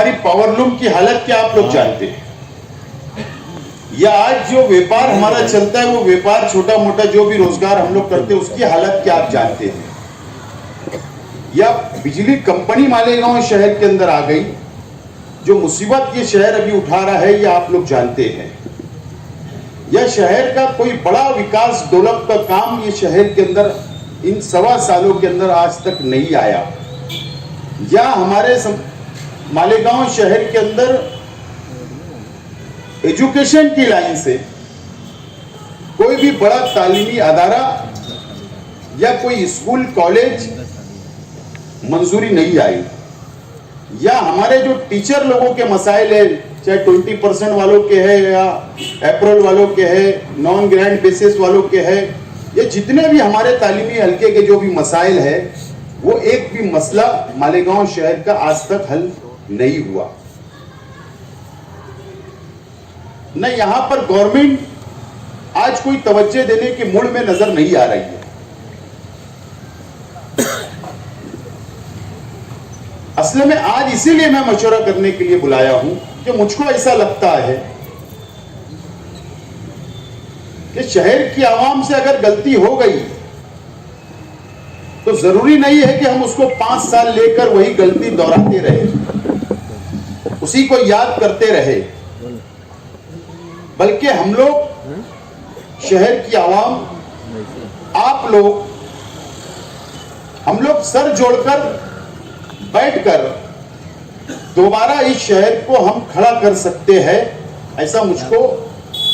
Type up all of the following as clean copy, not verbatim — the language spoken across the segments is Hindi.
हमारी पावरलूम की हालत क्या आप लोग जानते हैं, या आज जो व्यापार हमारा चलता है वो व्यापार छोटा मोटा जो भी रोजगार हम लोग करते हैं उसकी हालत क्या आप जानते हैं, या बिजली कंपनी मालेगांव शहर के अंदर आ गई, जो मुसीबत ये शहर अभी उठा रहा है ये आप लोग जानते हैं, या शहर का कोई बड़ा विकास डेवलप का काम ये शहर के अंदर इन 1.25 सालों के अंदर आज तक नहीं आया, या हमारे मालेगांव शहर के अंदर एजुकेशन की लाइन से कोई भी बड़ा तालीमी अदारा या कोई स्कूल कॉलेज मंजूरी नहीं आई, या हमारे जो टीचर लोगों के मसाइल है, चाहे 20% वालों के है या अप्रैल वालों के है, नॉन ग्रांट बेसिस वालों के है, ये जितने भी हमारे तालीमी हल्के के जो भी मसाइल है वो एक भी मसला मालेगांव शहर का आज तक हल नहीं हुआ। न यहां पर गवर्नमेंट आज कोई तवज्जो देने के मूड में नजर नहीं आ रही है। असल में आज इसीलिए मैं मशवरा करने के लिए बुलाया हूं कि मुझको ऐसा लगता है कि शहर की आवाम से अगर गलती हो गई तो जरूरी नहीं है कि हम उसको 5 साल लेकर वही गलती दोहराते रहे, उसी को याद करते रहे, बल्कि हम लोग शहर की आवाम, आप लोग, हम लोग सर जोड़कर बैठकर दोबारा इस शहर को हम खड़ा कर सकते हैं, ऐसा मुझको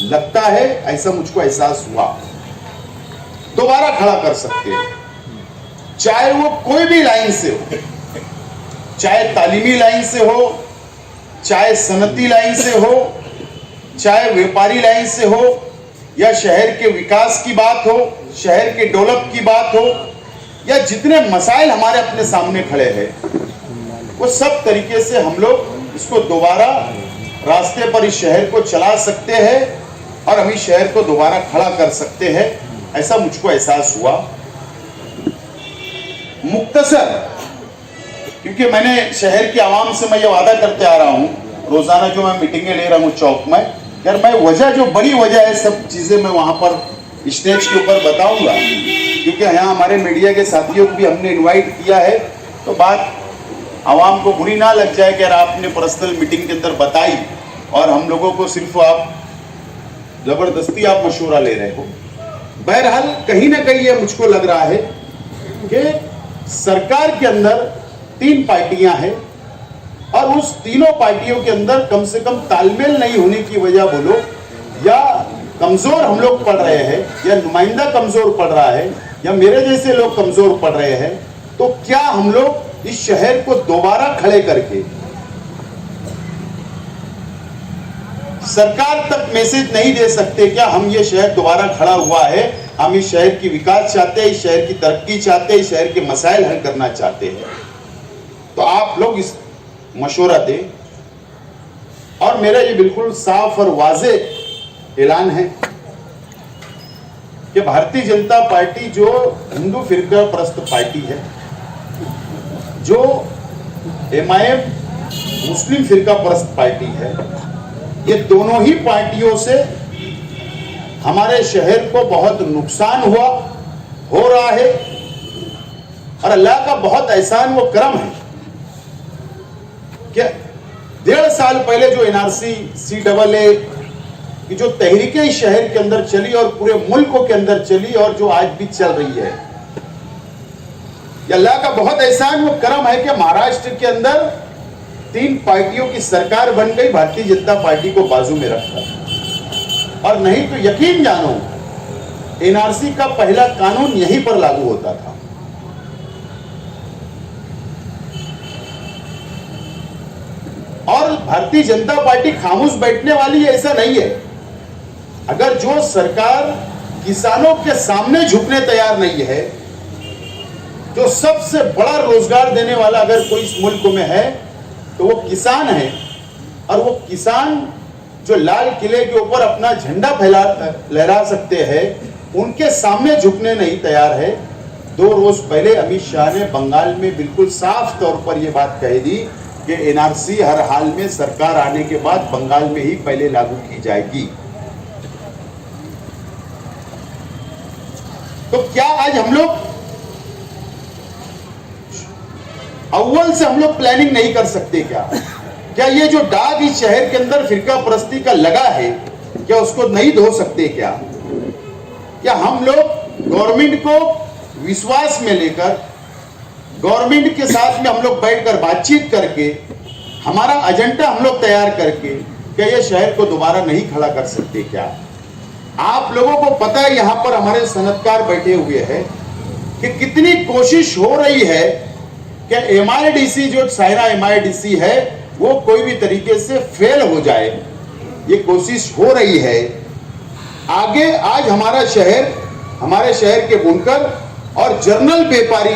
लगता है, ऐसा मुझको एहसास हुआ। दोबारा खड़ा कर सकते हैं, चाहे वो कोई भी लाइन से हो, चाहे तालीमी लाइन से हो, चाहे सनती लाइन से हो, चाहे व्यापारी लाइन से हो, या शहर के विकास की बात हो, शहर के डेवलप की बात हो, या जितने मसाइल हमारे अपने सामने खड़े हैं, वो सब तरीके से हम लोग इसको दोबारा रास्ते पर इस शहर को चला सकते हैं और हम इस शहर को दोबारा खड़ा कर सकते हैं, ऐसा मुझको एहसास हुआ। मुख्तसर, क्योंकि मैंने शहर की आवाम से मैं ये वादा करते आ रहा हूं, रोजाना जो मैं मीटिंगें ले रहा हूं चौक में, यार मैं वजह, जो बड़ी वजह है, सब चीजें मैं वहां पर स्टेज के ऊपर बताऊंगा, क्योंकि यहाँ हमारे मीडिया के साथियों को भी हमने इनवाइट किया है, तो बात आवाम को बुरी ना लग जाए कि यार आपने पर्सनल मीटिंग के अंदर बताई और हम लोगों को सिर्फ आप जबरदस्ती आप मशवरा ले रहे हो। बहरहाल कहीं ना कहीं ये मुझको लग रहा है कि सरकार के अंदर 3 पार्टियां हैं और उस तीनों पार्टियों के अंदर कम से कम तालमेल नहीं होने की वजह बोलो, या कमजोर हम लोग पड़ रहे हैं, या नुमाइंदा कमजोर पड़ रहा है, या मेरे जैसे लोग कमजोर पड़ रहे हैं, तो क्या हम लोग इस शहर को दोबारा खड़े करके सरकार तक मैसेज नहीं दे सकते क्या हम ये शहर दोबारा खड़ा हुआ है, हम इस शहर की विकास चाहते हैं, इस शहर की तरक्की चाहते हैं, इस शहर के मसाइल हल करना चाहते हैं? तो आप लोग इस मशवरा दें। और मेरा ये बिल्कुल साफ और वाजे ऐलान है कि भारतीय जनता पार्टी जो हिंदू फिरका परस्त पार्टी है, जो MIM मुस्लिम फिरका परस्त पार्टी है, ये दोनों ही पार्टियों से हमारे शहर को बहुत नुकसान हुआ, हो रहा है, और अल्लाह का बहुत एहसान व करम है कि 1.5 साल पहले जो NRC CAA की जो तहरीकें इस शहर के अंदर चली और पूरे मुल्क के अंदर चली और जो आज भी चल रही है, अल्लाह का बहुत एहसान व करम है कि महाराष्ट्र के अंदर 3 पार्टियों की सरकार बन गई, भारतीय जनता पार्टी को बाजू में रखा। और नहीं तो यकीन जानो NRC का पहला कानून यहीं पर लागू होता था। और भारतीय जनता पार्टी खामोश बैठने वाली है, ऐसा नहीं है। अगर जो सरकार किसानों के सामने झुकने तैयार नहीं है, जो सबसे बड़ा रोजगार देने वाला अगर कोई इस मुल्क में है तो वो किसान है, और वो किसान जो लाल किले के ऊपर अपना झंडा लहरा सकते हैं, उनके सामने झुकने नहीं तैयार है। 2 रोज पहले अमित शाह ने बंगाल में बिल्कुल साफ तौर पर यह बात कह दी कि एनआरसी हर हाल में सरकार आने के बाद बंगाल में ही पहले लागू की जाएगी। तो क्या आज हम लोग अव्वल से हम लोग प्लानिंग नहीं कर सकते क्या? क्या ये जो दाग इस शहर के अंदर फिरका परस्ती का लगा है, क्या उसको नहीं धो सकते क्या? क्या हम लोग गवर्नमेंट को विश्वास में लेकर गवर्नमेंट के साथ में हम लोग बैठकर बातचीत करके हमारा एजेंडा हम लोग तैयार करके क्या ये शहर को दोबारा नहीं खड़ा कर सकते क्या? आप लोगों को पता है यहां पर हमारे सनतकार बैठे हुए हैं कि कितनी कोशिश हो रही है कि एमआईडीसी जो सायरा एमआईडीसी है वो कोई भी तरीके से फेल हो जाए, ये कोशिश हो रही है। आगे आज हमारे शहर के बुनकर और जर्नल व्यापारी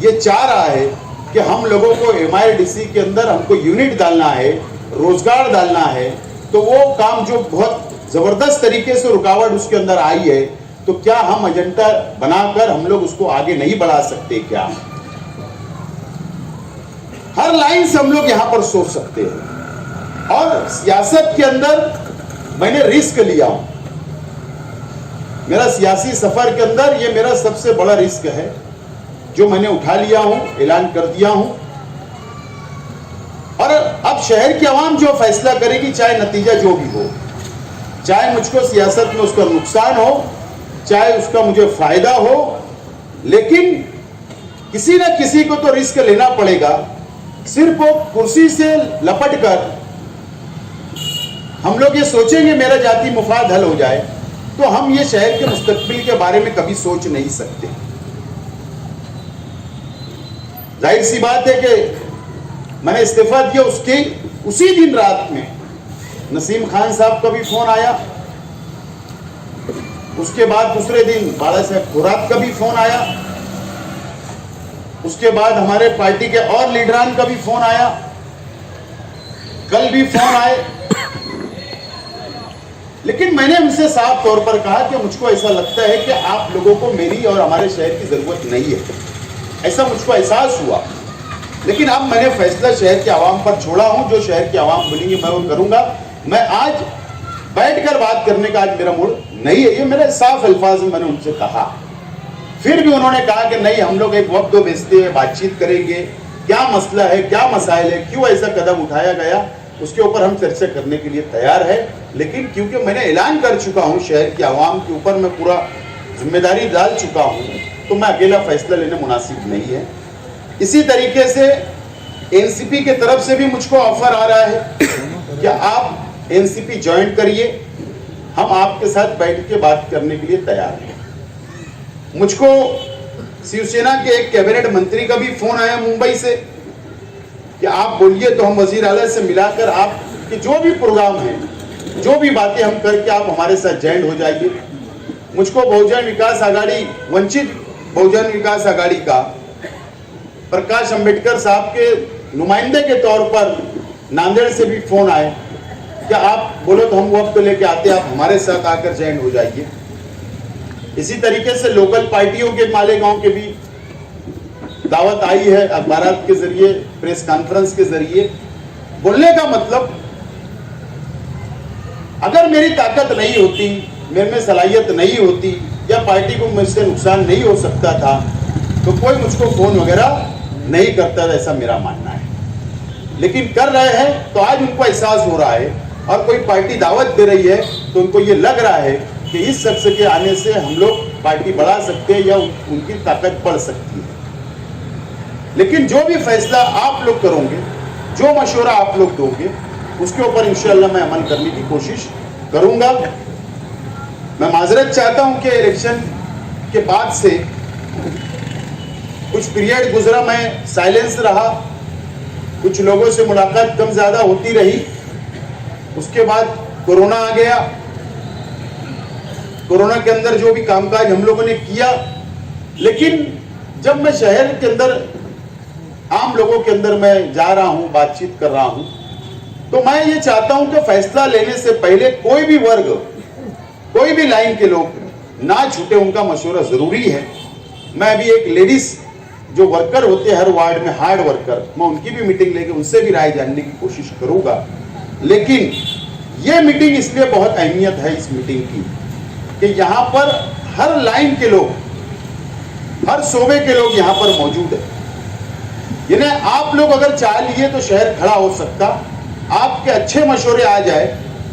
ये चाह रहा है कि हम लोगों को एमआईडीसी के अंदर हमको यूनिट डालना है, रोजगार डालना है, तो वो काम जो बहुत जबरदस्त तरीके से रुकावट उसके अंदर आई है, तो क्या हम एजेंडा बनाकर हम लोग उसको आगे नहीं बढ़ा सकते क्या? हर लाइन से हम लोग यहां पर सोच सकते हैं। और सियासत के अंदर मैंने रिस्क लिया हूं, मेरा सियासी सफर के अंदर ये मेरा सबसे बड़ा रिस्क है जो मैंने उठा लिया हूं, ऐलान कर दिया हूं। और अब शहर की आवाम जो फैसला करेगी, चाहे नतीजा जो भी हो, चाहे मुझको सियासत में उसका नुकसान हो, चाहे उसका मुझे फायदा हो, लेकिन किसी न किसी को तो रिस्क लेना पड़ेगा। सिर्फ वो कुर्सी से लपट कर हम लोग ये सोचेंगे मेरा जाति मुफाद हल हो जाए, तो हम ये शहर के मुस्तकबिल के बारे में कभी सोच नहीं सकते। जाहिर सी बात है कि मैंने इस्तीफा दिया, उसके उसी दिन रात में नसीम खान साहब का भी फोन आया, उसके बाद दूसरे दिन बाला साहब खुरात का भी फोन आया, उसके बाद हमारे पार्टी के और लीडरान का भी फोन आया, कल भी फोन आए। लेकिन मैंने उनसे साफ तौर पर कहा कि मुझको ऐसा लगता है कि आप लोगों को मेरी और हमारे शहर की जरूरत नहीं है, ऐसा मुझको एहसास हुआ। लेकिन अब मैंने फैसला शहर के आवाम पर छोड़ा हूं, जो शहर के आवाम बोलेंगे मैं वो करूंगा। मैं आज बैठकर बात करने का आज मेरा मूड नहीं है, ये मेरे साफ अल्फाज में मैंने उनसे कहा। फिर भी उन्होंने कहा कि नहीं, हम लोग एक वक्त भेजते हैं, बातचीत करेंगे, क्या मसला है, क्या मसाइल है, क्यों ऐसा कदम उठाया गया, उसके ऊपर हम चर्चा करने के लिए तैयार है। लेकिन क्योंकि मैंने ऐलान कर चुका हूं, शहर की आवाम के ऊपर मैं पूरा जिम्मेदारी डाल चुका हूं, तो मैं अकेला फैसला लेना मुनासिब नहीं है। इसी तरीके से एनसीपी की तरफ से भी मुझको ऑफर आ रहा है कि आप एनसीपी ज्वाइन करिए, हम आपके साथ बैठ के बात करने के लिए तैयार हैं। मुझको शिवसेना के एक कैबिनेट मंत्री का भी फोन आया मुंबई से कि आप बोलिए तो हम वजीर आला से मिलाकर आपके जो भी प्रोग्राम है, जो भी बातें हम करके आप हमारे साथ ज्वाइन हो जाइए। मुझको बहुजन विकास आघाड़ी, वंचित बहुजन विकास आघाड़ी का प्रकाश अंबेडकर साहब के नुमाइंदे के तौर पर नांदेड़ से भी फोन आए कि आप बोलो तो हम वक्त लेके आते, आप हमारे साथ आकर ज्वाइन हो जाइए। इसी तरीके से लोकल पार्टियों के मालेगांव के भी दावत आई है, अखबारात के जरिए, प्रेस कॉन्फ्रेंस के जरिए। बोलने का मतलब, अगर मेरी ताकत नहीं होती, मेरे में सलाहियत नहीं होती, या पार्टी को मुझसे नुकसान नहीं हो सकता था, तो कोई मुझको फोन वगैरह नहीं करता, ऐसा मेरा मानना है। लेकिन कर रहे हैं तो आज उनको एहसास हो रहा है, और कोई पार्टी दावत दे रही है तो उनको ये लग रहा है कि इस शख्स के आने से हम लोग पार्टी बढ़ा सकते हैं या उनकी ताकत बढ़ सकती है। लेकिन जो भी फैसला आप लोग करोगे, जो मशवरा आप लोग दोगे, उसके ऊपर इंशाअल्लाह मैं अमल करने की कोशिश करूंगा। मैं माजरत चाहता हूं कि इलेक्शन के बाद से कुछ पीरियड गुजरा, मैं साइलेंस रहा, कुछ लोगों से मुलाकात कम ज्यादा होती रही। उसके बाद कोरोना आ गया। कोरोना के अंदर जो भी कामकाज हम लोगों ने किया, लेकिन जब मैं शहर के अंदर आम लोगों के अंदर मैं जा रहा हूं, बातचीत कर रहा हूं, तो मैं ये चाहता हूं कि फैसला लेने से पहले कोई भी वर्ग, कोई भी लाइन के लोग ना छूटे, उनका मशवरा जरूरी है। मैं अभी एक लेडीज जो वर्कर होते हैं हर वार्ड में, हार्ड वर्कर, मैं उनकी भी मीटिंग लेके उनसे भी राय जानने की कोशिश करूंगा। लेकिन ये मीटिंग इसलिए बहुत अहमियत है इस मीटिंग की कि यहाँ पर हर लाइन के लोग, हर शोबे के लोग यहाँ पर मौजूद है। यानी आप लोग अगर चाह लिए तो शहर खड़ा हो सकता, आपके अच्छे मशवरे आ जाए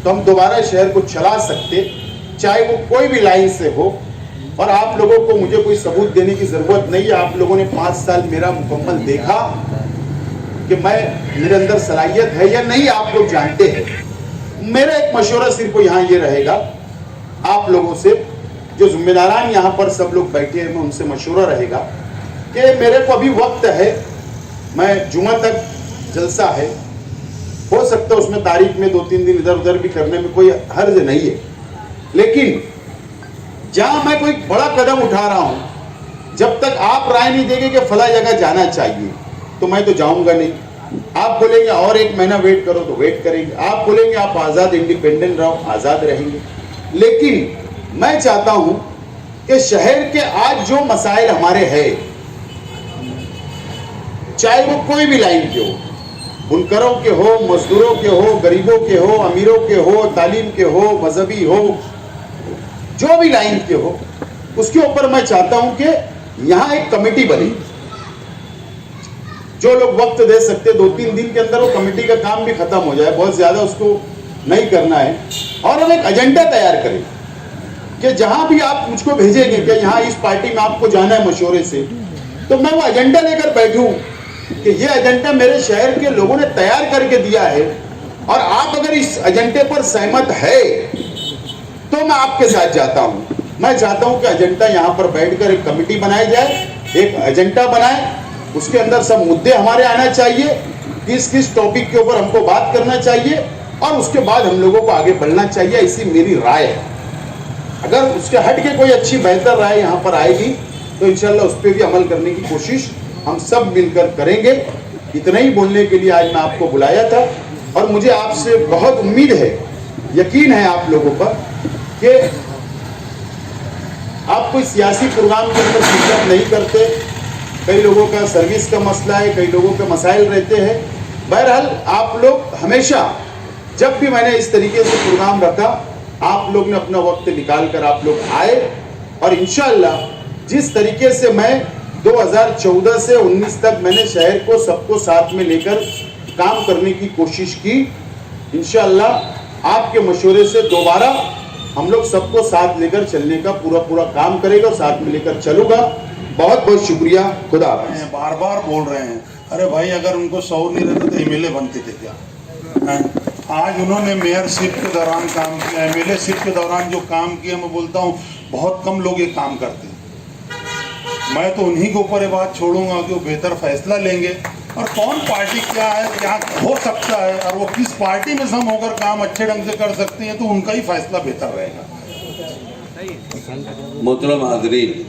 तो हम दोबारा शहर को चला सकते, चाहे वो कोई भी लाइन से हो। और आप लोगों को मुझे कोई सबूत देने की जरूरत नहीं है। आप लोगों ने 5 साल मेरा मुकम्मल देखा कि मैं मेरे अंदर सलाहियत है या नहीं, आप लोग जानते हैं। मेरा एक मशवरा सिर्फ यहाँ ये रहेगा, आप लोगों से जो जिम्मेदारान यहाँ पर सब लोग बैठे हैं, मैं उनसे मशवरा रहेगा कि मेरे को अभी वक्त है, मैं जुमा तक जलसा है, हो सकता है उसमें तारीख में 2-3 दिन इधर उधर भी करने में कोई हर्ज नहीं है। लेकिन जहां मैं कोई बड़ा कदम उठा रहा हूं, जब तक आप राय नहीं देंगे कि फला जगह जाना चाहिए तो मैं तो जाऊंगा नहीं। आप बोलेंगे और 1 महीना वेट करो तो वेट करेंगे, आप बोलेंगे आप आजाद इंडिपेंडेंट रहो, आजाद रहेंगे। लेकिन मैं चाहता हूं कि शहर के आज जो मसाइल हमारे हैं, चाहे वो कोई भी लाइन के हो, बुनकरों के हो, मजदूरों के हो, गरीबों के हो, अमीरों के हो, तालीम के हो, मजहबी हो, जो भी लाइन के हो, उसके ऊपर मैं चाहता हूं कि यहां एक कमेटी बने। जो लोग वक्त दे सकते 2-3 दिन के अंदर वो कमेटी का काम भी खत्म हो जाए, बहुत ज्यादा उसको नहीं करना है। और हम एक एजेंडा तैयार करें कि जहां भी आप मुझको भेजेंगे कि यहाँ इस पार्टी में आपको जाना है मशवरे से, तो मैं वो एजेंडा लेकर बैठूं कि ये एजेंडा मेरे शहर के लोगों ने तैयार करके दिया है और आप अगर इस एजेंडे पर सहमत है तो मैं आपके साथ जाता हूं। मैं चाहता हूं कि एजेंडा यहां पर बैठकर एक कमेटी बनाई जाए, एक एजेंडा बनाए, उसके अंदर सब मुद्दे हमारे आना चाहिए, किस किस टॉपिक के ऊपर हमको बात करना चाहिए और उसके बाद हम लोगों को आगे बढ़ना चाहिए। ऐसी मेरी राय है। अगर उसके हट के कोई अच्छी बेहतर राय यहां पर आएगी तो इंशाल्लाह उस पर भी अमल करने की कोशिश हम सब मिलकर करेंगे। इतना ही बोलने के लिए आज मैं आपको बुलाया था और मुझे आपसे बहुत उम्मीद है, यकीन है आप लोगों पर कि आप कोई सियासी प्रोग्राम के अंदर शिरकत नहीं करते। कई लोगों का सर्विस का मसला है, कई लोगों के मसाइल रहते हैं। बहरहाल आप लोग हमेशा, जब भी मैंने इस तरीके से प्रोग्राम रखा, आप लोग ने अपना वक्त निकाल कर आप लोग आए और इंशाअल्लाह जिस तरीके से मैं 2014 से 19 तक मैंने शहर को सबको साथ में लेकर काम करने की कोशिश की, इंशाअल्लाह आपके मशवरे से दोबारा हम लोग सबको साथ लेकर चलने का पूरा काम करेगा, साथ में लेकर चलूंगा। बहुत बहुत शुक्रिया, खुदा हाफिज़। बार बार बोल रहे हैं, अरे भाई अगर उनको शौर नहीं रहता तो एमएलए बनते थे क्या? आज उन्होंने मेयरशिप के दौरान काम किया, एमएलएशिप के दौरान जो काम किया, मैं बोलता हूँ बहुत कम लोग ये काम करते हैं। मैं तो उन्हीं के ऊपर ये बात छोड़ूंगा कि वो बेहतर फैसला लेंगे और कौन पार्टी क्या है, क्या हो सकता है और वो किस पार्टी में सम होकर काम अच्छे ढंग से कर सकते हैं, तो उनका ही फैसला बेहतर रहेगा। मोहतरम हाज़रीन,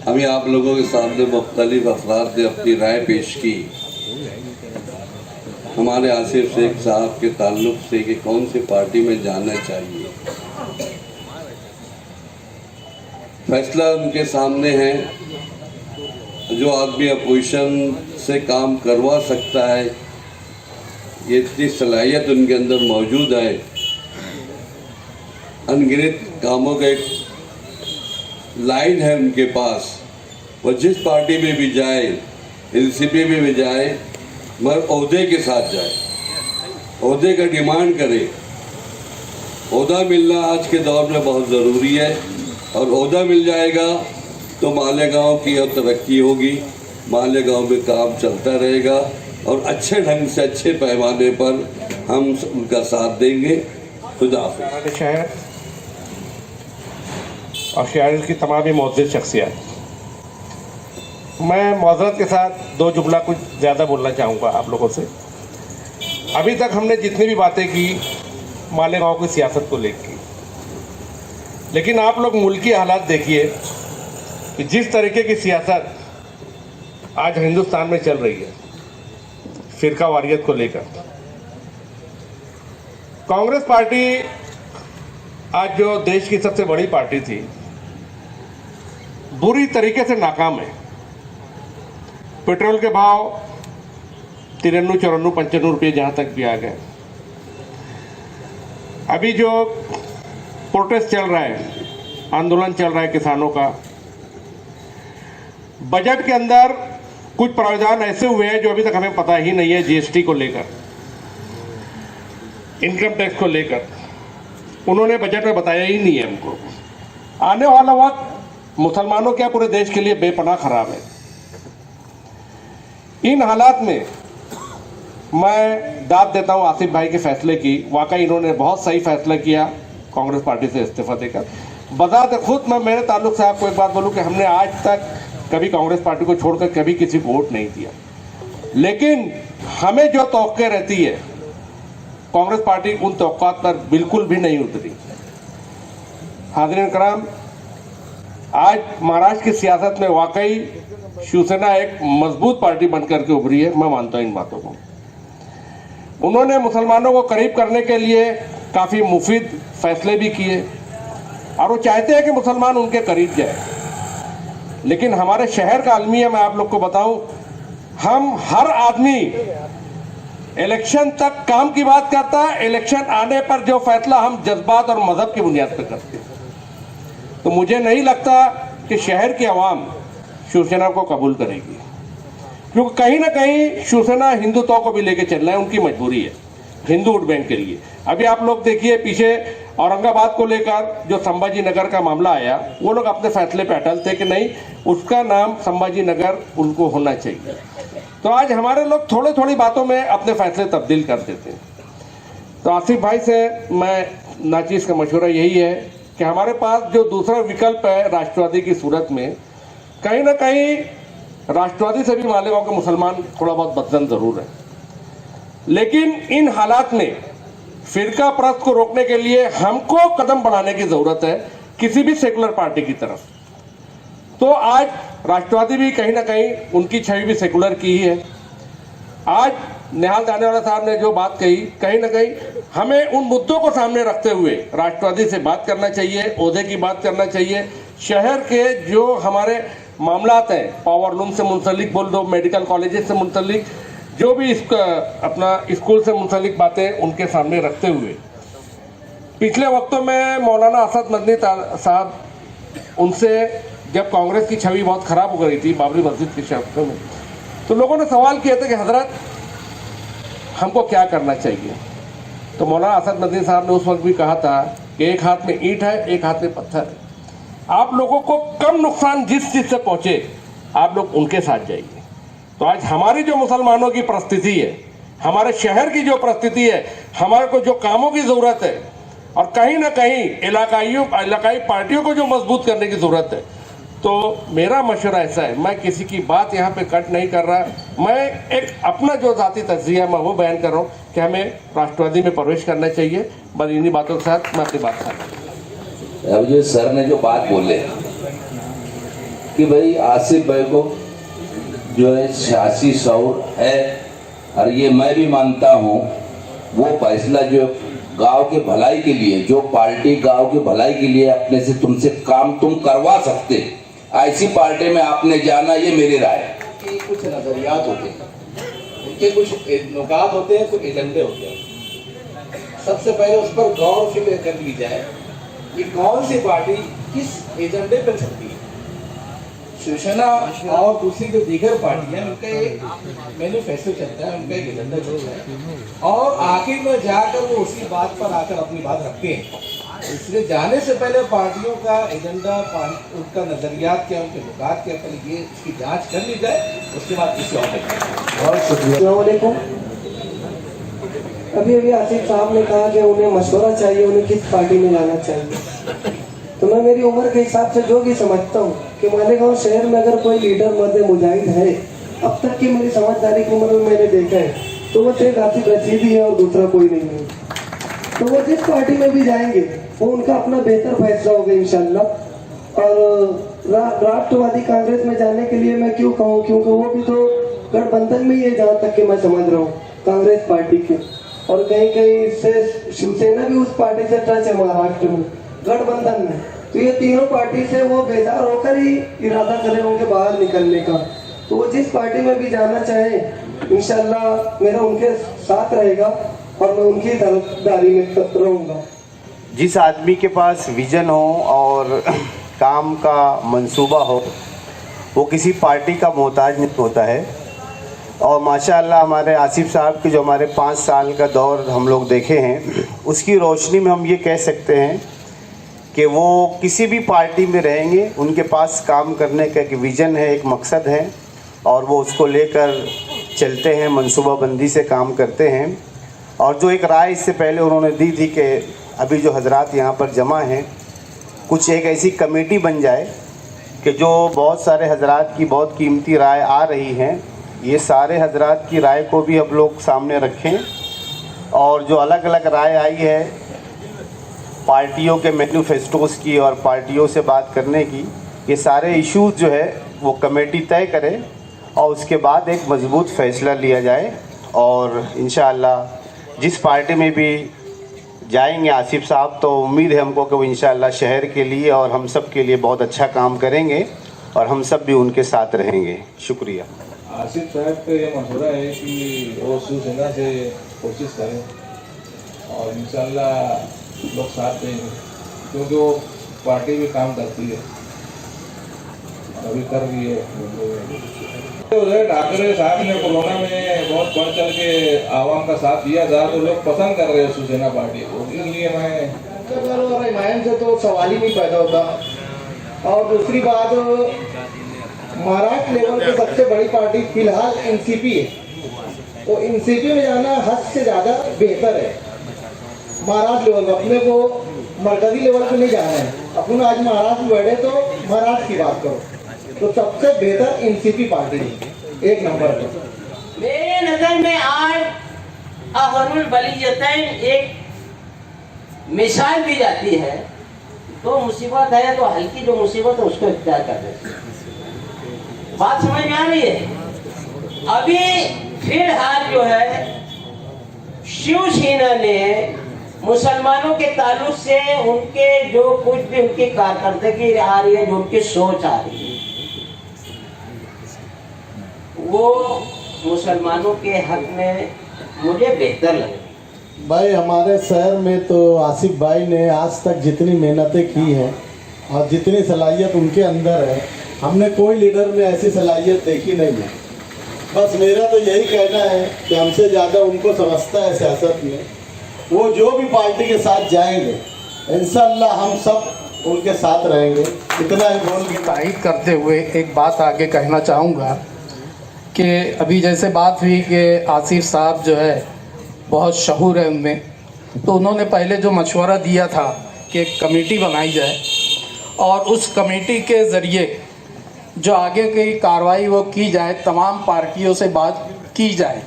अभी आप लोगों के सामने मुख्तलिफ अफराद ने अपनी राय पेश की हमारे आसिफ शेख साहब के ताल्लुक से कि कौन सी पार्टी में जाना चाहिए। फैसला उनके सामने है। जो आदमी अपोजिशन से काम करवा सकता है, ये इतनी सलाहियत उनके अंदर मौजूद है। अनगिनत कामों का एक लाइन है उनके पास। वो जिस पार्टी में भी जाए, एनसीपी में भी जाए, मगर ओहदे के साथ जाए, ओहदे का डिमांड करे। ओहदा मिलना आज के दौर में बहुत ज़रूरी है और ओहदा मिल जाएगा तो मालेगांव की और तरक्की होगी, मालेगांव में काम चलता रहेगा और अच्छे ढंग से अच्छे पैमाने पर हम उनका साथ देंगे। खुदा हाफिज़। शहर और शहर की तमाम ही मुअज़्ज़िज़ शख्सियत, मैं मौज़रत के साथ 2 जुमला कुछ ज़्यादा बोलना चाहूँगा आप लोगों से। अभी तक हमने जितनी भी बातें की मालेगांव की सियासत को लेकर, लेकिन आप लोग मुल्की हालात देखिए कि जिस तरीके की सियासत आज हिंदुस्तान में चल रही है फ़िरका वारियत को लेकर, कांग्रेस पार्टी आज जो देश की सबसे बड़ी पार्टी थी, बुरी तरीके से नाकाम है। पेट्रोल के भाव 93, 94, 95 रुपये जहाँ तक भी आ गए। अभी जो प्रोटेस्ट चल रहा है, आंदोलन चल रहा है किसानों का, बजट के अंदर कुछ प्रावधान ऐसे हुए हैं जो अभी तक हमें पता ही नहीं है। जीएसटी को लेकर, इनकम टैक्स को लेकर उन्होंने बजट में बताया ही नहीं है हमको। आने वाला वक्त मुसलमानों क्या पूरे देश के लिए बेपनाह खराब है। इन हालात में मैं दाद देता हूं आसिफ भाई के फैसले की। वाकई इन्होंने बहुत सही फैसला किया कांग्रेस पार्टी से इस्तीफा देकर। बजाते खुद मैं मेरे ताल्लुक से आपको एक बात बोलूं कि हमने आज तक कभी कांग्रेस पार्टी को छोड़कर कभी किसी को वोट नहीं दिया, लेकिन हमें जो तौक़े रहती है कांग्रेस पार्टी उन तौक़ात पर बिल्कुल भी नहीं उतरी। हाज़रीन कराम, आज महाराष्ट्र की सियासत में वाकई शिवसेना एक मजबूत पार्टी बनकर के उभरी है। मैं मानता हूं इन बातों को। उन्होंने मुसलमानों को करीब करने के लिए काफ़ी मुफीद फैसले भी किए और वो चाहते हैं कि मुसलमान उनके करीब जाए। लेकिन हमारे शहर का अलमिया मैं आप लोग को बताऊं, हम हर आदमी इलेक्शन तक काम की बात करता है, इलेक्शन आने पर जो फैसला हम जज्बात और मजहब की बुनियाद पर करते हैं। तो मुझे नहीं लगता कि शहर की आवाम शिवसेना को कबूल करेगी, क्योंकि कहीं ना कहीं शिवसेना हिंदुत्व को भी लेके चलना है, उनकी मजबूरी है हिंदू वोट बैंक के लिए। अभी आप लोग देखिए, पीछे औरंगाबाद को लेकर जो संभाजी नगर का मामला आया, वो लोग अपने फैसले पे अटल थे कि नहीं, उसका नाम संभाजी नगर उनको होना चाहिए। तो आज हमारे लोग थोड़ी थोड़ी बातों में अपने फैसले तब्दील कर देते हैं। तो आसिफ भाई से मैं नाचीज़ का मशवरा यही है कि हमारे पास जो दूसरा विकल्प है राष्ट्रवादी की सूरत में, कहीं ना कहीं राष्ट्रवादी से भी मालेगांव के मुसलमान थोड़ा बहुत बदजन जरूर है, लेकिन इन हालात में फिरका परस्त को रोकने के लिए हमको कदम बढ़ाने की जरूरत है किसी भी सेकुलर पार्टी की तरफ। तो आज राष्ट्रवादी भी कहीं ना कहीं उनकी छवि भी सेकुलर की ही है। आज निहाल दानेवाला साहब ने जो बात कही, कहीं ना कहीं हमें उन मुद्दों को सामने रखते हुए राष्ट्रवादी से बात करना चाहिए, ओहदे की बात करना चाहिए। शहर के जो हमारे मामलात हैं, पावर लूम से मुंसलिक बोल दो, मेडिकल कॉलेजेस से मुंसलिक, जो भी अपना स्कूल से मुंसलिक बातें उनके सामने रखते हुए, पिछले वक्तों में मौलाना असद मदनी साहब, उनसे जब कांग्रेस की छवि बहुत खराब हो गई थी बाबरी मस्जिद के शब्दों में, तो लोगों ने सवाल किया था कि हजरत हमको क्या करना चाहिए। तो मौलाना असद मदनी साहब ने उस वक्त भी कहा था कि एक हाथ में ईंट है, एक हाथ में पत्थर है। आप लोगों को कम नुकसान जिस चीज़ से पहुंचे, आप लोग उनके साथ जाइए। तो आज हमारी जो मुसलमानों की परिस्थिति है, हमारे शहर की जो परिस्थिति है, हमारे को जो कामों की ज़रूरत है, और कहीं ना कहीं इलाकाई पार्टियों को जो मजबूत करने की ज़रूरत है, तो मेरा मशवरा ऐसा है, मैं किसी की बात यहाँ पे कट नहीं कर रहा, मैं एक अपना जो ज़ाती तज्जिया मैं वो बयान कर रहा हूँ कि हमें राष्ट्रवादी में प्रवेश करना चाहिए। बस इन्हीं बातों के साथ मैं अपनी बात कर। अब जो सर ने जो बात बोले कि भाई आसिफ भाई को जो है सियासी शऊर है, और ये मैं भी मानता हूँ, वो फैसला जो गांव के भलाई के लिए, जो पार्टी गांव के भलाई के लिए अपने से तुमसे काम तुम करवा सकते, ऐसी पार्टी में आपने जाना, ये मेरी राय है। कि कुछ नजरियात होते हैं, उनके कुछ नुकात होते हैं, कुछ एजेंडे होते हैं। सबसे पहले उस पर गौर फिक्र कर ली जाए कि कौन सी पार्टी किस एजेंडे पर चलती है। शिवसेना और दूसरी जो दीगर पार्टियां, उनका एक मैनिफेस्टो चलता है, उनका एक एजेंडा चलता है, और आखिर में जाकर वो उसी बात पर आकर अपनी बात रखते हैं। इसलिए जाने से पहले पार्टियों का एजेंडा, उनका नजरियात क्या, उनके नुकात क्या, पहले ये इसकी जांच कर ली जाए, उसके बाद किसी और बहुत शुक्रिया। अभी आसिफ साहब ने कहा कि उन्हें मशवरा चाहिए, उन्हें किस पार्टी में जाना चाहिए। तो मैं मेरी उम्र के हिसाब से जो भी समझता हूँ कि मालेगांव शहर में अगर कोई लीडर मर्द मुजाहिद है, अब तक की मेरी समझदारी की उम्र में मैंने देखा है, तो वो एक आसिफ रशीदी है और दूसरा कोई नहीं है। तो वो जिस पार्टी में भी जाएंगे वो उनका अपना बेहतर फैसला होगा इंशाल्लाह। और राष्ट्रवादी कांग्रेस में जाने के लिए मैं क्यों कहूँ, क्योंकि वो भी तो गठबंधन में ही है जहाँ तक कि मैं समझ रहा हूँ कांग्रेस पार्टी के, और कहीं कहीं से शिवसेना भी उस पार्टी से टच है महाराष्ट्र में गठबंधन में। तो ये तीनों पार्टी से वो बेजार होकर ही इरादा करे होंगे बाहर निकलने का। तो वो जिस पार्टी में भी जाना चाहे इंशाल्लाह मेरा उनके साथ रहेगा और मैं उनकी तरफदारी में रहूँगा। जिस आदमी के पास विजन हो और काम का मंसूबा हो वो किसी पार्टी का मोहताज नहीं होता है। और माशाअल्लाह हमारे आसिफ साहब के जो हमारे 5 साल का दौर हम लोग देखे हैं उसकी रोशनी में हम ये कह सकते हैं कि वो किसी भी पार्टी में रहेंगे, उनके पास काम करने का एक विज़न है, एक मकसद है और वो उसको लेकर चलते हैं, मंसूबाबंदी से काम करते हैं। और जो एक राय इससे पहले उन्होंने दी थी कि अभी जो हजरात यहाँ पर जमा हैं कुछ एक ऐसी कमेटी बन जाए कि जो बहुत सारे हजरात की बहुत कीमती राय आ रही हैं, ये सारे हजरात की राय को भी हम लोग सामने रखें और जो अलग अलग राय आई है पार्टियों के मैनिफेस्टोज़ की और पार्टियों से बात करने की, ये सारे इश्यूज़ जो है वो कमेटी तय करे और उसके बाद एक मजबूत फ़ैसला लिया जाए। और इंशाअल्लाह जिस पार्टी में भी जाएंगे आसिफ साहब तो उम्मीद है हमको कि वो इंशाअल्लाह शहर के लिए और हम सब के लिए बहुत अच्छा काम करेंगे और हम सब भी उनके साथ रहेंगे। शुक्रिया। आसिफ साहब का ये मशवरा है कि वो शिवसेना से कोशिश करें और इंशाल्लाह लोग साथ देंगे क्योंकि वो पार्टी भी काम करती है, अभी कर रही है। उदय ठाकरे साहब ने कोरोना में बहुत बढ़ चढ़ के आवाम का साथ दिया था तो लोग पसंद कर रहे हैं शिवसेना पार्टी को, इसलिए मैं और हिमायत से तो सवाल ही नहीं पैदा होता। और दूसरी बात महाराष्ट्र लेवल पे सबसे बड़ी पार्टी फिलहाल एनसीपी है, तो एनसीपी में जाना हद से ज़्यादा बेहतर है। महाराष्ट्र लेवल अपने को मरकजी लेवल पे नहीं जाना है, अपन आज महाराष्ट्र में बैठे तो महाराष्ट्र की बात करो तो सबसे बेहतर एनसीपी पार्टी है, 1 नंबर पर। मेरे नजर में आज अहरुल बलियतैन एक मिसाल दी जाती है। तो मुसीबत है तो हल्की जो मुसीबत है उसको इख्तियार कर देते। बात समझ में आ रही है? अभी फिलहाल जो है शिवसेना ने मुसलमानों के ताल्लुक से उनके जो कुछ भी उनकी कारकर्दगी आ रही है, जो उनकी सोच आ रही है, वो मुसलमानों के हक में मुझे बेहतर लगे। भाई हमारे शहर में तो आसिफ भाई ने आज तक जितनी मेहनतें की हैं और जितनी सलाहियत उनके अंदर है हमने कोई लीडर में ऐसी सलाहियत देखी नहीं है। बस मेरा तो यही कहना है कि हमसे ज़्यादा उनको समझता है सियासत में। वो जो भी पार्टी के साथ जाएंगे इंशाअल्लाह हम सब उनके साथ रहेंगे। इतना ही बोल के तारीफ करते हुए एक बात आगे कहना चाहूँगा कि अभी जैसे बात हुई कि आसिफ साहब जो है बहुत शहूर है उनमें, तो उन्होंने पहले जो मशवरा दिया था कि एक कमेटी बनाई जाए और उस कमेटी के ज़रिए जो आगे की कार्रवाई वो की जाए, तमाम पार्टियों से बात की जाए।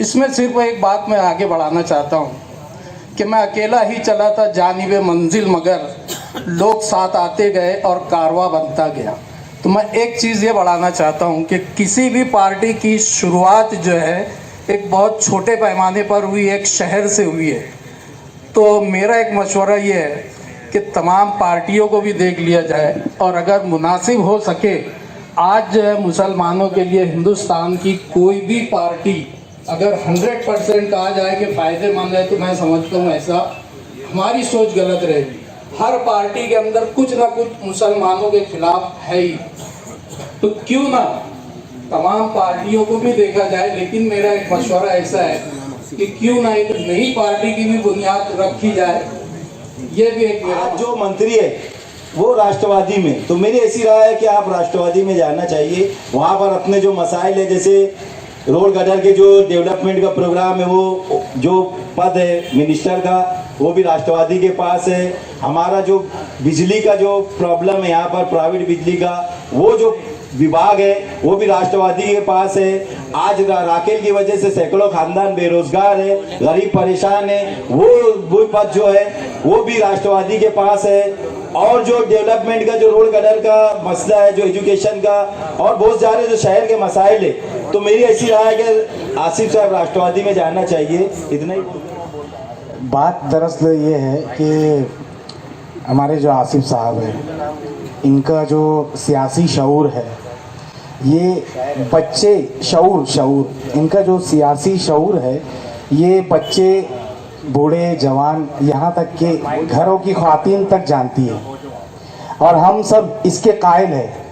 इसमें सिर्फ एक बात मैं आगे बढ़ाना चाहता हूँ कि मैं अकेला ही चला था जानिबे मंजिल, मगर लोग साथ आते गए और कारवा बनता गया। तो मैं एक चीज़ ये बढ़ाना चाहता हूँ कि किसी भी पार्टी की शुरुआत जो है एक बहुत छोटे पैमाने पर हुई, एक शहर से हुई है। तो मेरा एक मशवरा ये है कि तमाम पार्टियों को भी देख लिया जाए और अगर मुनासिब हो सके आज जो है मुसलमानों के लिए हिंदुस्तान की कोई भी पार्टी अगर 100% कहा जाए कि फ़ायदेमंद है तो मैं समझता हूँ ऐसा हमारी सोच गलत रहेगी। हर पार्टी के अंदर कुछ ना कुछ मुसलमानों के खिलाफ है ही, तो क्यों ना तमाम पार्टियों को भी देखा जाए। लेकिन मेरा एक मशवरा ऐसा है कि क्यों ना एक नई पार्टी की भी बुनियाद रखी जाए। ये भी एक मेरा जो मंत्री है वो राष्ट्रवादी में, तो मेरी ऐसी राय है कि आप राष्ट्रवादी में जाना चाहिए। वहाँ पर अपने जो मसाइल है जैसे रोड गटर के जो डेवलपमेंट का प्रोग्राम है, वो जो पद है मिनिस्टर का वो भी राष्ट्रवादी के पास है। हमारा जो बिजली का जो प्रॉब्लम है यहाँ पर प्राइवेट बिजली का वो जो विभाग है वो भी राष्ट्रवादी के पास है। आज राकेल की वजह से सैकड़ों खानदान बेरोजगार है, गरीब परेशान है, वो पद जो है वो भी राष्ट्रवादी के पास है। और जो डेवलपमेंट का जो रोड गटर का मसला है, जो एजुकेशन का और बहुत सारे जो शहर के मसाइल है, तो मेरी ऐसी राय है कि आसिफ साहब राष्ट्रवादी में जाना चाहिए। इतना ही बात दरअसल ये है कि हमारे जो आसिफ साहब हैं इनका जो सियासी शऊर है ये बच्चे शऊर इनका जो सियासी शऊर है, ये बच्चे बूढ़े जवान यहाँ तक के घरों की ख्वातीन तक जानती है और हम सब इसके कायल हैं।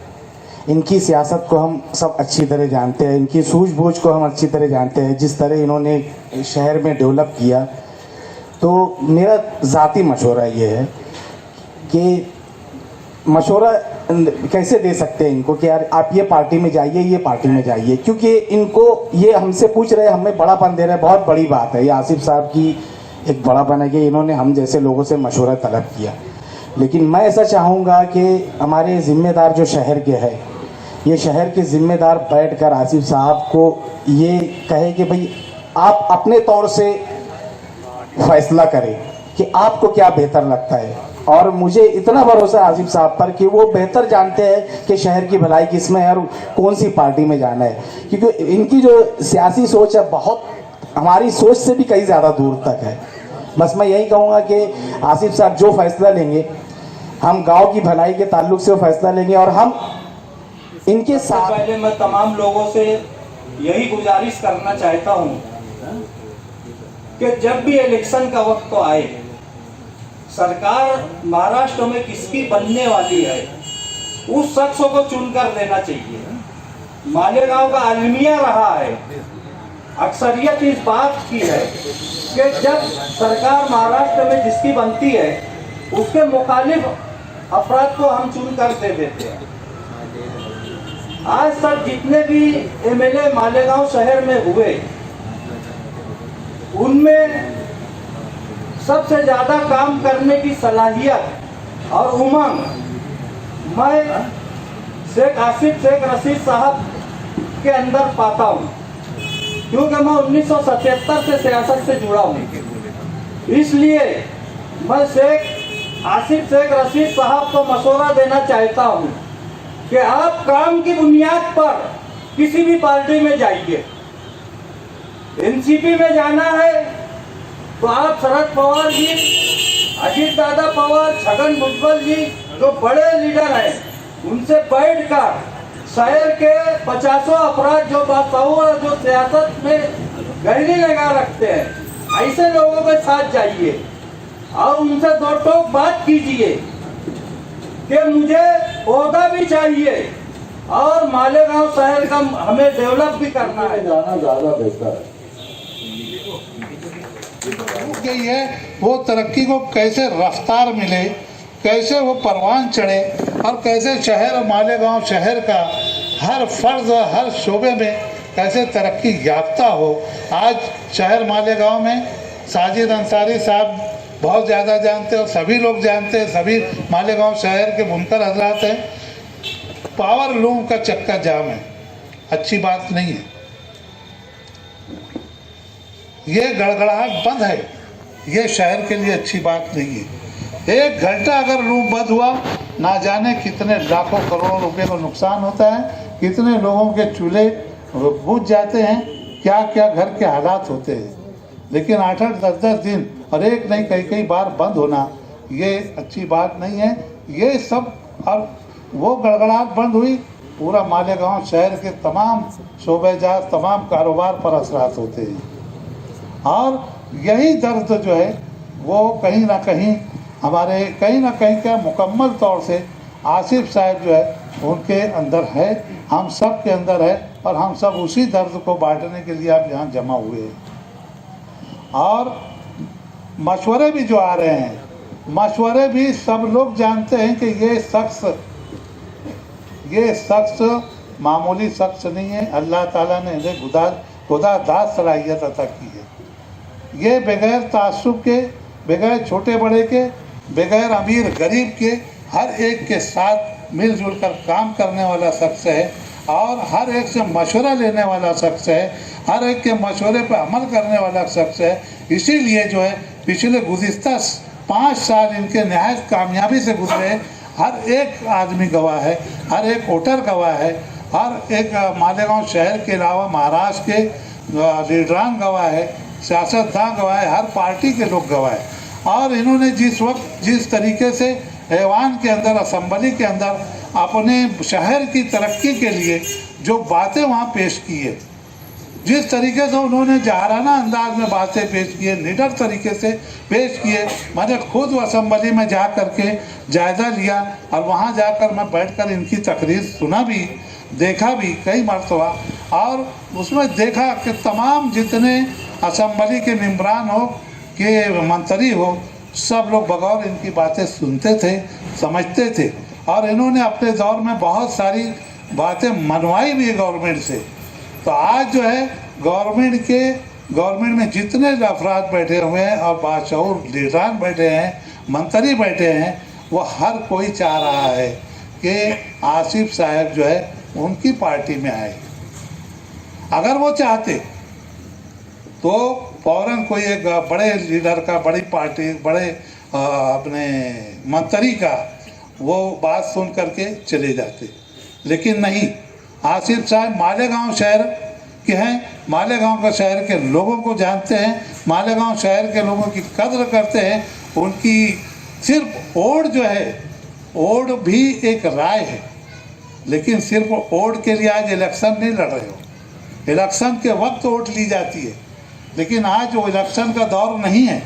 इनकी सियासत को हम सब अच्छी तरह जानते हैं, इनकी सूझबूझ को हम अच्छी तरह जानते हैं, जिस तरह इन्होंने शहर में डेवलप किया। तो मेरा ज़ाती मशवरा ये है कि मशवरा कैसे दे सकते हैं इनको कि यार आप ये पार्टी में जाइए, ये पार्टी में जाइए, क्योंकि इनको ये हमसे पूछ रहे हैं, हमें बड़ापन दे रहे हैं। बहुत बड़ी बात है ये आसिफ साहब की एक बड़ापन है कि इन्होंने हम जैसे लोगों से मशवरा तलब किया। लेकिन मैं ऐसा चाहूँगा कि हमारे ज़िम्मेदार जो शहर के हैं, ये शहर के ज़िम्मेदार बैठकर आसिफ साहब को ये कहे कि भाई आप अपने तौर से फैसला करें कि आपको क्या बेहतर लगता है। और मुझे इतना भरोसा है आसिफ साहब पर कि वो बेहतर जानते हैं कि शहर की भलाई किस में है और कौन सी पार्टी में जाना है, क्योंकि इनकी जो सियासी सोच है बहुत हमारी सोच से भी कई ज़्यादा दूर तक है। बस मैं यही कहूँगा कि आसिफ साहब जो फैसला लेंगे, हम गांव की भलाई के ताल्लुक से वो फैसला लेंगे और हम इनके साथ। पहले मैं तमाम लोगों से यही गुजारिश करना चाहता हूँ कि जब भी इलेक्शन का वक्त तो आए, सरकार महाराष्ट्र में किसकी बनने वाली है उस शख्स को चुनकर देना चाहिए। मालेगांव का अलमिया रहा है, अक्सरियत इस बात की है कि जब सरकार महाराष्ट्र में जिसकी बनती है उसके मुखालिफ अफराद को हम चुनकर दे देते हैं। आज तक जितने भी एमएलए मालेगांव शहर में हुए, उनमें सबसे ज्यादा काम करने की सलाहियत और उमंग मैं शेख रशीद साहब के अंदर पाता हूँ, क्योंकि मैं 1977 से सियासत से जुड़ा हूँ। इसलिए मैं शेख रशीद साहब को मशवरा देना चाहता हूँ कि आप काम की बुनियाद पर किसी भी पार्टी में जाइए। एनसीपी में जाना है तो आप शरद पवार जी, अजीत दादा पवार, छगन भुजबल जी जो बड़े लीडर हैं, उनसे बैठकर शहर के 50 अफराद जो बातौर जो सियासत में गहरी निगाह रखते हैं, ऐसे लोगों के साथ जाइए और उनसे दो टोक बात कीजिए कि मुझे ओहदा भी चाहिए और मालेगांव शहर का हमें डेवलप भी करना है। जाना ज़्यादा बेहतर है कि ये वो तरक्की को कैसे रफ्तार मिले, कैसे वो परवान चढ़े और कैसे शहर मालेगांव शहर का हर फर्ज हर शोबे में कैसे तरक्की याफ्ता हो। आज शहर मालेगांव में साजिद अंसारी साहब बहुत ज़्यादा जानते हैं और सभी लोग जानते हैं, सभी मालेगांव शहर के बुनकर हजरात हैं। पावर लूम का चक्का जाम है, अच्छी बात नहीं है। ये गड़गड़ाहट बंद है, ये शहर के लिए अच्छी बात नहीं है। 1 घंटा अगर लूम बंद हुआ, ना जाने कितने लाखों करोड़ों रुपए का नुकसान होता है, कितने लोगों के चूल्हे बुझ जाते हैं, क्या क्या घर के हालात होते हैं। लेकिन 8-8, 10-10 दिन और एक नहीं कई बार बंद होना, ये अच्छी बात नहीं है। ये सब अब वो गड़गड़ाहट बंद हुई, पूरा मालेगांव शहर के तमाम शोबेजात तमाम कारोबार पर असरात होते हैं। और यही दर्द जो है वो कहीं ना कहीं हमारे कहीं ना कहीं क्या मुकम्मल तौर से आसिफ साहब जो है उनके अंदर है, हम सब के अंदर है और हम सब उसी दर्द को बांटने के लिए आप यहाँ जमा हुए हैं। और मशवरे भी जो आ रहे हैं, मशवरे भी सब लोग जानते हैं कि ये शख्स मामूली शख्स नहीं है। अल्लाह ताला ने इन्हें खुदादाद सलाहियत अता की है। ये बगैर तासुब के, बगैर छोटे बड़े के, बगैर अमीर गरीब के हर एक के साथ मिलजुल कर काम करने वाला शख्स है और हर एक से मशवरा लेने वाला शख्स है, हर एक के मशवरे पर अमल करने वाला शख्स है। इसीलिए जो है पिछले गुज़िश्ता 5 साल इनके नहायत कामयाबी से गुजरे। हर एक आदमी गवाह है, हर एक वोटर गवाह है, हर एक मालेगांव शहर के अलावा महाराष्ट्र के लीडरान गवाह है, सियासतदान गवाह है, हर पार्टी के लोग गवाह है। और इन्होंने जिस वक्त जिस तरीके से ऐवान के अंदर, असम्बली के अंदर अपने शहर की तरक्की के लिए जो बातें वहाँ पेश की है, जिस तरीके से उन्होंने जहाराना अंदाज में बातें पेश की है, निडर तरीके से पेश किए। मैंने खुद असेंबली में जा करके जायज़ा लिया और वहाँ जाकर मैं बैठकर इनकी तकरीर सुना भी, देखा भी कई मरतबा, और उसमें देखा कि तमाम जितने असेंबली के मेंबरान हो कि मंत्री हो, सब लोग बगौर इनकी बातें सुनते थे, समझते थे, और इन्होंने अपने दौर में बहुत सारी बातें मनवाई भी गवर्नमेंट से। तो आज जो है गवर्नमेंट में जितने अफराद बैठे हुए हैं और बाशऊर लीडरान बैठे हैं, मंत्री बैठे हैं, वो हर कोई चाह रहा है कि आसिफ साहब जो है उनकी पार्टी में आए। अगर वो चाहते तो फौरन कोई एक बड़े लीडर का, बड़ी पार्टी, बड़े अपने मंत्री का वो बात सुन करके चले जाते, लेकिन नहीं। आसिफ साहब मालेगांव शहर के हैं, मालेगांव का शहर के लोगों को जानते हैं, मालेगांव शहर के लोगों की कद्र करते हैं। उनकी सिर्फ ओट जो है, ओट भी एक राय है, लेकिन सिर्फ ओट के लिए आज इलेक्शन नहीं लड़ रहे हो। इलेक्शन के वक्त वोट ली जाती है, लेकिन आज वो इलेक्शन का दौर नहीं है,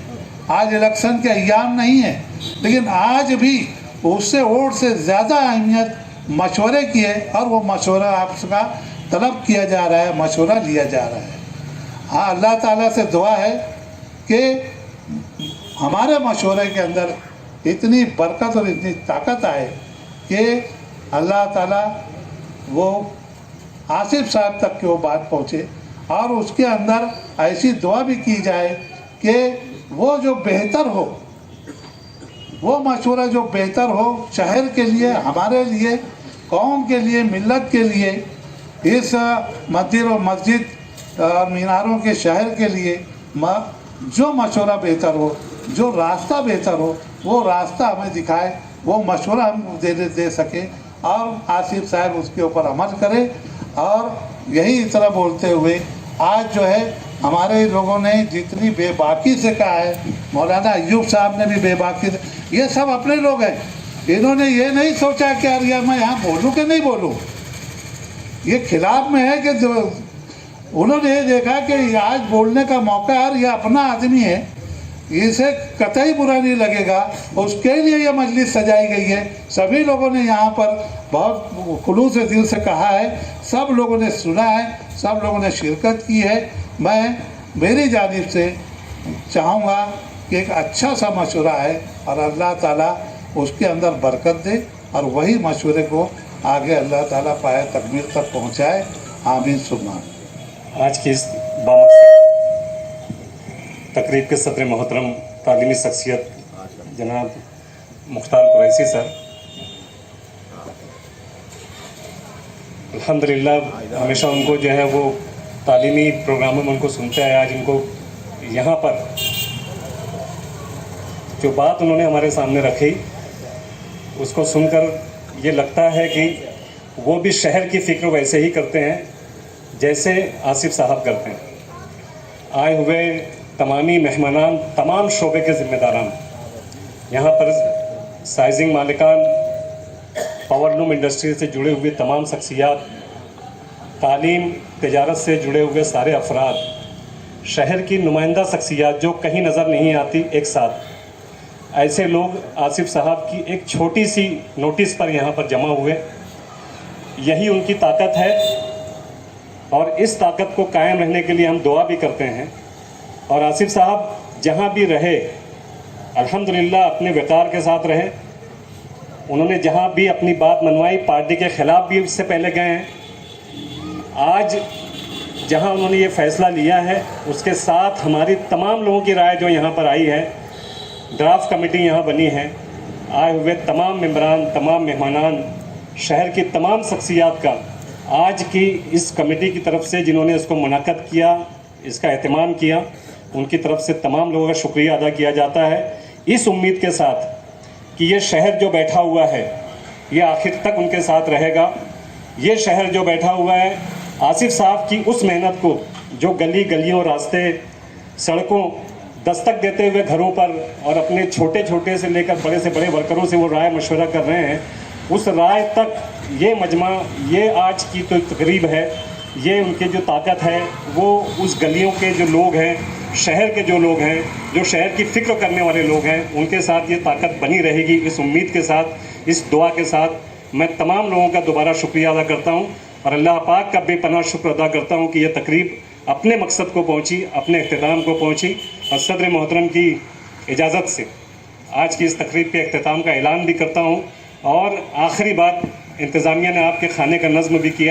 आज इलेक्शन के अय्याम नहीं है, लेकिन आज भी उससे वोट से ज़्यादा अहमियत मशवरे की है, और वो मशवरा आपका तलब किया जा रहा है, मशवरा लिया जा रहा है। हाँ, अल्लाह ताला से दुआ है कि हमारे मशवरे के अंदर इतनी बरकत और इतनी ताकत आए कि अल्लाह ताला वो आसिफ साहब तक की वो बात पहुँचे, और उसके अंदर ऐसी दुआ भी की जाए कि वो जो बेहतर हो, वो मशवरा जो बेहतर हो शहर के लिए, हमारे लिए, कौम के लिए, मिल्लत के लिए, इस मंदिर और मस्जिद और मीनारों के शहर के लिए जो मशवरा बेहतर हो, जो रास्ता बेहतर हो, वो रास्ता हमें दिखाए, वो मशवरा हम दे सके, और आसिफ साहब उसके ऊपर अमल करें। और यही तरह बोलते हुए आज जो है हमारे लोगों ने जितनी बेबाकी से कहा है, मौलाना अय्यूब साहब ने भी बेबाकी से, ये सब अपने लोग हैं, इन्होंने ये नहीं सोचा कि यार मैं यहाँ बोलूँ कि नहीं बोलूँ। ये खिलाफ में है कि उन्होंने ये देखा कि आज बोलने का मौका, यार ये अपना आदमी है, इसे कतई बुरा नहीं लगेगा, उसके लिए ये मजलिस सजाई गई है। सभी लोगों ने यहाँ पर बहुत खुलूस से दिल से कहा है, सब लोगों ने सुना है, सब लोगों ने शिरकत की है। मैं मेरी जानिब से चाहूँगा कि एक अच्छा सा मशवरा है, और अल्लाह ताला उसके अंदर बरकत दे, और वही मशवरे को आगे अल्लाह ताला पाए तकमील तक पहुँचाए। आमीन सुम्मा। आज की इस तकरीब के सदर मोहतरम तालीमी शख्सियत जनाब मुख्तार कुरैशी सर, अल्हम्दुलिल्लाह हमेशा उनको जो है वो तालीमी प्रोग्रामों में उनको सुनते हैं। आज उनको यहाँ पर जो बात उन्होंने हमारे सामने रखी, उसको सुनकर ये लगता है कि वो भी शहर की फ़िक्र वैसे ही करते हैं जैसे आसिफ साहब करते हैं। आए हुए तमामी मेहमानान, तमाम शोबे के ज़िम्मेदारान, यहाँ पर साइजिंग मालिकान, पावरलूम इंडस्ट्री से जुड़े हुए तमाम शख्सियात, तालीम तिजारत से जुड़े हुए सारे अफराद, शहर की नुमाइंदा शख्सियात जो कहीं नज़र नहीं आती, एक साथ ऐसे लोग आसिफ साहब की एक छोटी सी नोटिस पर यहाँ पर जमा हुए। यही उनकी ताकत है, और इस ताकत को कायम रहने के लिए हम दुआ भी करते हैं। और आसिफ साहब जहाँ भी रहे अल्हम्दुलिल्लाह अपने वक़ार के साथ रहे। उन्होंने जहाँ भी अपनी बात मनवाई, पार्टी के ख़िलाफ़ भी उससे पहले गए हैं। आज जहाँ उन्होंने ये फ़ैसला लिया है, उसके साथ हमारी तमाम लोगों की राय जो यहाँ पर आई है, ड्राफ्ट कमेटी यहाँ बनी है, आए हुए तमाम मेंबरान, तमाम मेहमानान, शहर की तमाम शख्सियात का आज की इस कमेटी की तरफ से जिन्होंने इसको मुनाक़द किया, इसका एहतमाम किया, उनकी तरफ से तमाम लोगों का शुक्रिया अदा किया जाता है, इस उम्मीद के साथ कि ये शहर जो बैठा हुआ है ये आखिर तक उनके साथ रहेगा। ये शहर जो बैठा हुआ है आसिफ साहब की उस मेहनत को, जो गली गलियों, रास्ते, सड़कों दस्तक देते हुए घरों पर और अपने छोटे छोटे से लेकर बड़े से बड़े वर्करों से वो राय मशवरा कर रहे हैं, उस राय तक ये मजमा, ये आज की तो तकरीब है, ये उनके जो ताकत है वो उस गलियों के जो लोग हैं, शहर के जो लोग हैं, जो शहर की फ़िक्र करने वाले लोग हैं, उनके साथ ये ताकत बनी रहेगी। इस उम्मीद के साथ, इस दुआ के साथ मैं तमाम लोगों का दोबारा शुक्रिया अदा करता हूँ और अल्लाह पाक का बेपनाह शुक्र अदा करता हूँ कि यह तकरीब अपने मकसद को पहुँची, अपने अख्तिताम को पहुँची और सदर मोहतरम की इजाज़त से आज की इस तकरीब के अख्तिताम का ऐलान भी करता हूँ। और आखिरी बात, इंतज़ामिया ने आपके खाने का नज़्म भी किया।